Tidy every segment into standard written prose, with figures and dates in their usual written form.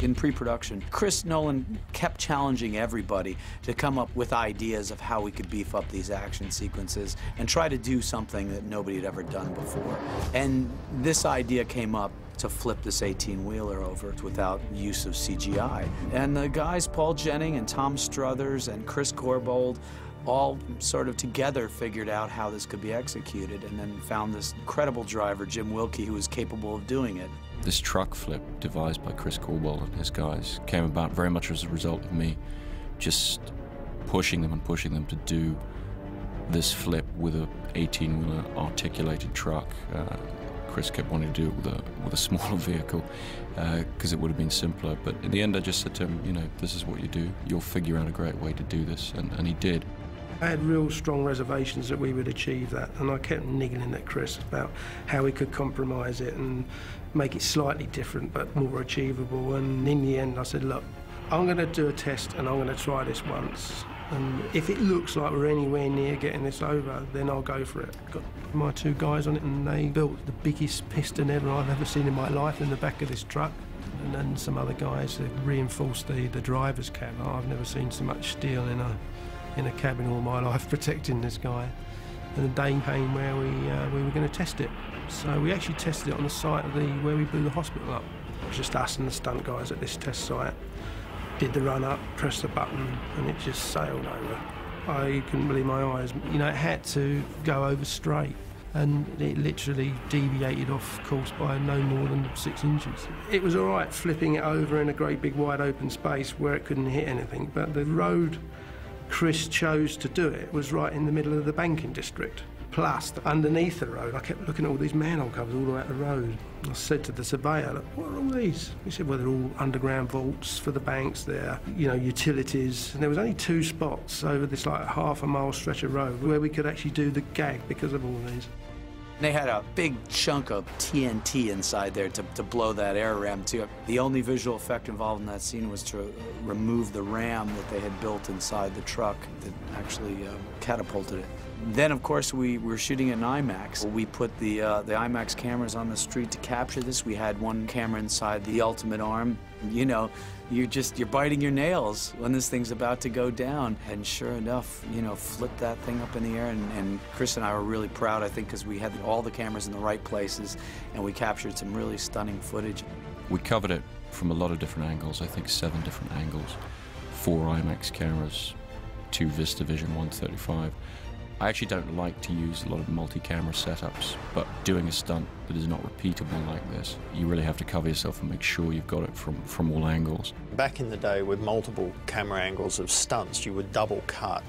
In pre-production, Chris Nolan kept challenging everybody to come up with ideas of how we could beef up these action sequences and try to do something that nobody had ever done before. And this idea came up to flip this 18-wheeler over without use of CGI. And the guys, Paul Jennings and Tom Struthers and Chris Corbold, all sort of together figured out how this could be executed, and then found this incredible driver, Jim Wilkey, who was capable of doing it. This truck flip, devised by Chris Corbold and his guys, came about very much as a result of me just pushing them to do this flip with a 18-wheeler articulated truck. Chris kept wanting to do it with a smaller vehicle because it would have been simpler. But in the end, I just said to him, you know, this is what you do. You'll figure out a great way to do this, and he did. I had real strong reservations that we would achieve that, and I kept niggling at Chris about how we could compromise it and make it slightly different but more achievable. And in the end, I said, look, I'm going to do a test and I'm going to try this once. And if it looks like we're anywhere near getting this over, then I'll go for it. Got my two guys on it, and they built the biggest piston ever I've ever seen in my life in the back of this truck. And then some other guys that reinforced the driver's cab. I've never seen so much steel in a cabin all my life protecting this guy. And the day came where we were going to test it. So we actually tested it on the site of where we blew the hospital up. It was just us and the stunt guys at this test site. Did the run up, pressed the button, and it just sailed over. I couldn't believe my eyes. You know, it had to go over straight, and it literally deviated off course by no more than 6 inches. It was all right flipping it over in a great big wide open space where it couldn't hit anything, but the road Chris chose to do it was right in the middle of the banking district. Plus, underneath the road, I kept looking at all these manhole covers all the way up the road. I said to the surveyor, look, what are all these? He said, well, they're all underground vaults for the banks. They're, you know, utilities. And there was only 2 spots over this, like, half-a-mile stretch of road where we could actually do the gag because of all these. They had a big chunk of TNT inside there to blow that air ram too. The only visual effect involved in that scene was to remove the ram that they had built inside the truck that actually catapulted it. Then, of course, we were shooting in IMAX. We put the IMAX cameras on the street to capture this. We had one camera inside the ultimate arm. You know, you're biting your nails when this thing's about to go down. And sure enough, you know, flip that thing up in the air. And Chris and I were really proud, I think, because we had all the cameras in the right places, and we captured some really stunning footage. We covered it from a lot of different angles, I think 7 different angles. 4 IMAX cameras, 2 VistaVision 135. I actually don't like to use a lot of multi-camera setups, but doing a stunt that is not repeatable like this, you really have to cover yourself and make sure you've got it from all angles. Back in the day, with multiple camera angles of stunts, you would double cut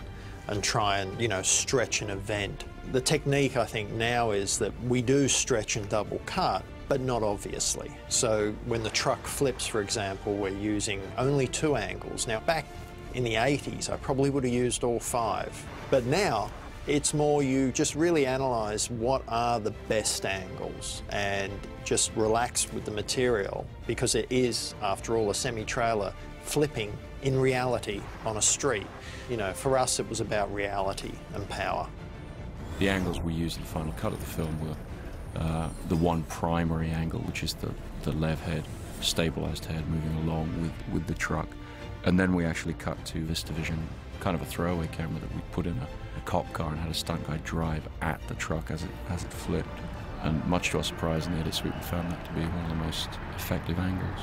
and try and, you know, stretch an event. The technique, I think, now is that we do stretch and double cut, but not obviously. So when the truck flips, for example, we're using only 2 angles. Now, back in the 80s, I probably would have used all 5. But now, it's more you just really analyse what are the best angles and just relax with the material, because it is, after all, a semi-trailer flipping in reality on a street. You know, for us it was about reality and power. The angles we used in the final cut of the film were the one primary angle, which is the lev head, stabilised head moving along with the truck. And then we actually cut to VistaVision, kind of a throwaway camera that we put in a cop car and had a stunt guy drive at the truck as it flipped. And much to our surprise in the edit suite, we found that to be one of the most effective angles.